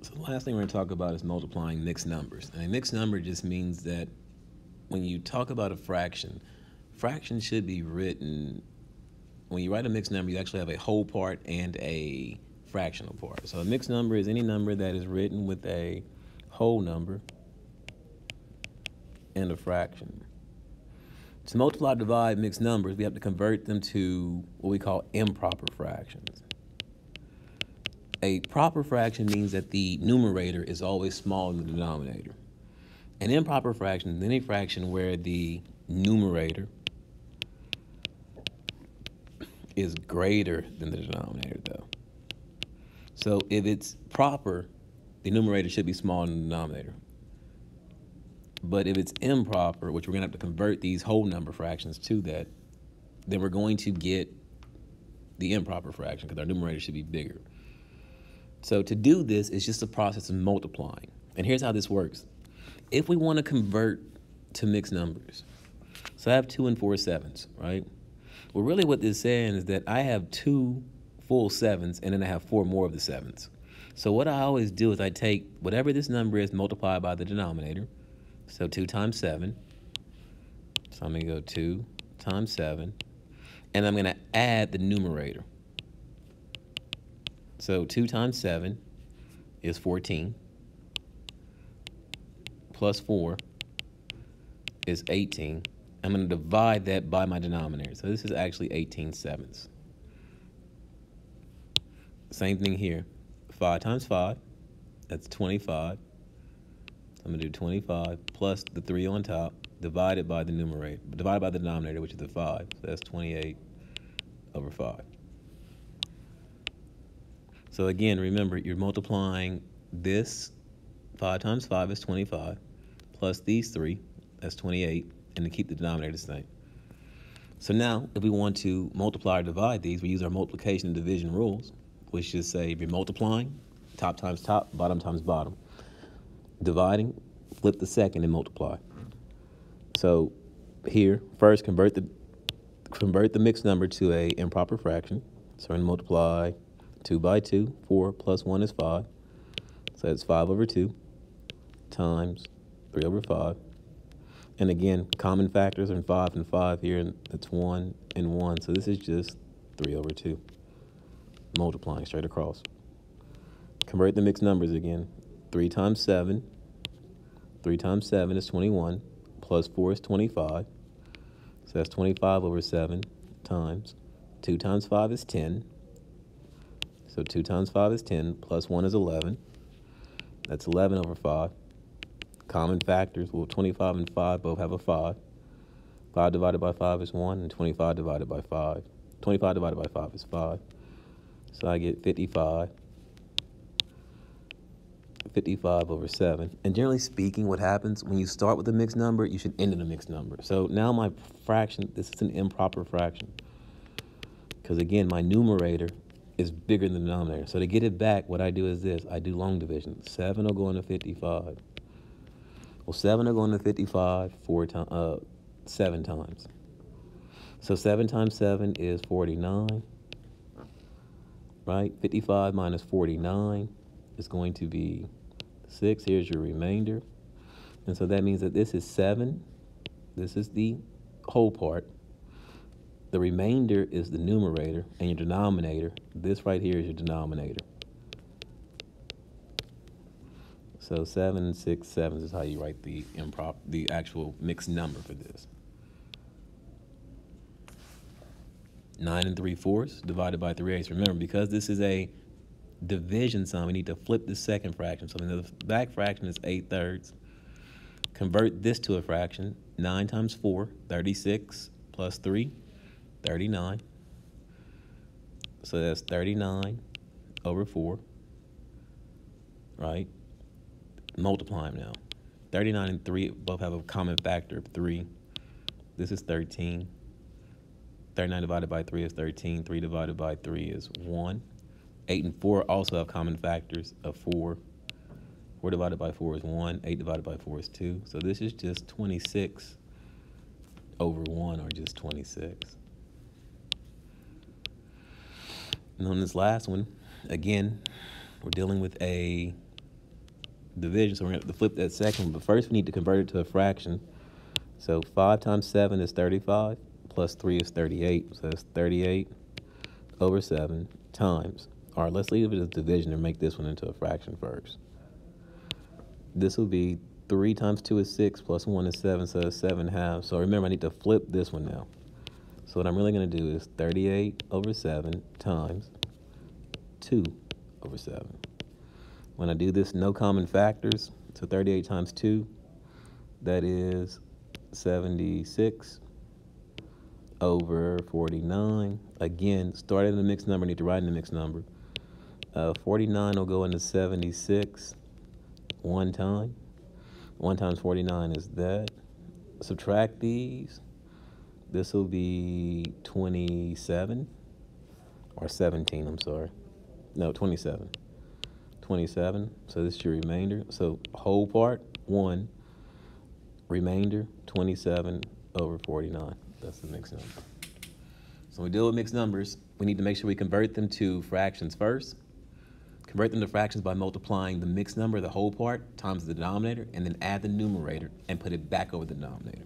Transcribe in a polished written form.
So the last thing we're going to talk about is multiplying mixed numbers. And a mixed number just means that when you talk about a fraction, fraction should be written, when you write a mixed number, you actually have a whole part and a fractional part. So a mixed number is any number that is written with a whole number and a fraction. To multiply, divide mixed numbers, we have to convert them to what we call improper fractions. A proper fraction means that the numerator is always smaller than the denominator. An improper fraction is any fraction where the numerator is greater than the denominator, though. So if it's proper, the numerator should be smaller than the denominator. But if it's improper, which we're going to have to convert these whole number fractions to that, then we're going to get the improper fraction because our numerator should be bigger. So to do this, it's just a process of multiplying. And here's how this works. If we want to convert to mixed numbers, so I have 2 and 4 sevens, right? Well, really what this is saying is that I have 2 full sevens and then I have 4 more of the sevens. So what I always do is I take whatever this number is multiplied by the denominator. So 2 times 7. So I'm going to go 2 times 7. And I'm going to add the numerator. So 2 times 7 is 14. Plus 4 is 18. I'm going to divide that by my denominator. So this is actually 18 sevenths. Same thing here. 5 times 5, that's 25. I'm going to do 25 plus the 3 on top, divided by the numerator, divided by the denominator, which is the 5. So that's 28 over 5. So again, remember, you're multiplying this. 5 times 5 is 25, plus these 3, that's 28, and to keep the denominator the same. So now, if we want to multiply or divide these, we use our multiplication and division rules, which just say if you're multiplying, top times top, bottom times bottom. Dividing, flip the second and multiply. So here, first convert the mixed number to a improper fraction. So we're going to multiply 2 by 2. 4 plus 1 is 5. So that's 5 over 2 times 3 over 5. And again, common factors are 5 and 5 here, and it's 1 and 1. So this is just 3 over 2. Multiplying straight across. Convert the mixed numbers again. 3 times 7. 3 times 7 is 21. Plus 4 is 25. So that's 25 over 7 times. 2 times 5 is 10. So 2 times 5 is 10. Plus 1 is 11. That's 11 over 5. Common factors. Well, 25 and 5 both have a 5. 5 divided by 5 is 1. And 25 divided by 5. 25 divided by 5 is 5. So I get 55. 55 over 7. And generally speaking, what happens when you start with a mixed number, you should end in a mixed number. So now my fraction, this is an improper fraction. Because again, my numerator is bigger than the denominator. So to get it back, what I do is this. I do long division. 7 will go into 55. Well, 7 will go into 55 7 times. So 7 times 7 is 49. Right? 55 minus 49 is going to be 6. Here's your remainder. And so that means that this is 7. This is the whole part. The remainder is the numerator, and your denominator, this right here is your denominator. So 7, 6, 7 is how you write the actual mixed number for this. 9 3/4 divided by 3/8. Remember, because this is a division sum, we need to flip the second fraction. So the back fraction is 8/3. Convert this to a fraction. 9 times 4, 36, plus 3, 39. So that's 39 over 4, right? Multiply them now. 39 and 3 both have a common factor of 3. This is 13. 39 divided by 3 is 13. 3 divided by 3 is 1. 8 and 4 also have common factors of 4. 4 divided by 4 is 1. 8 divided by 4 is 2. So this is just 26 over 1, or just 26. And on this last one, again, we're dealing with a division, so we're going to have to flip that second. But first, we need to convert it to a fraction. So 5 times 7 is 35, plus 3 is 38. So that's 38 over 7 times. All right, let's leave it as division and make this one into a fraction first. This will be 3 times 2 is 6, plus 1 is 7, so it's 7/2. So remember, I need to flip this one now. So what I'm really going to do is 38 over 7 times 2 over 7. When I do this, no common factors. So 38 times 2, that is 76 over 49. Again, starting in the mixed number, need to write in the mixed number. 49 will go into 76 one time. 1 times 49 is that. Subtract these. This will be 27, or 17, I'm sorry. No, 27. 27, so this is your remainder. So whole part, 1. Remainder, 27 over 49. That's the mixed number. So when we deal with mixed numbers, we need to make sure we convert them to fractions first. Convert them to fractions by multiplying the mixed number, the whole part, times the denominator, and then add the numerator and put it back over the denominator.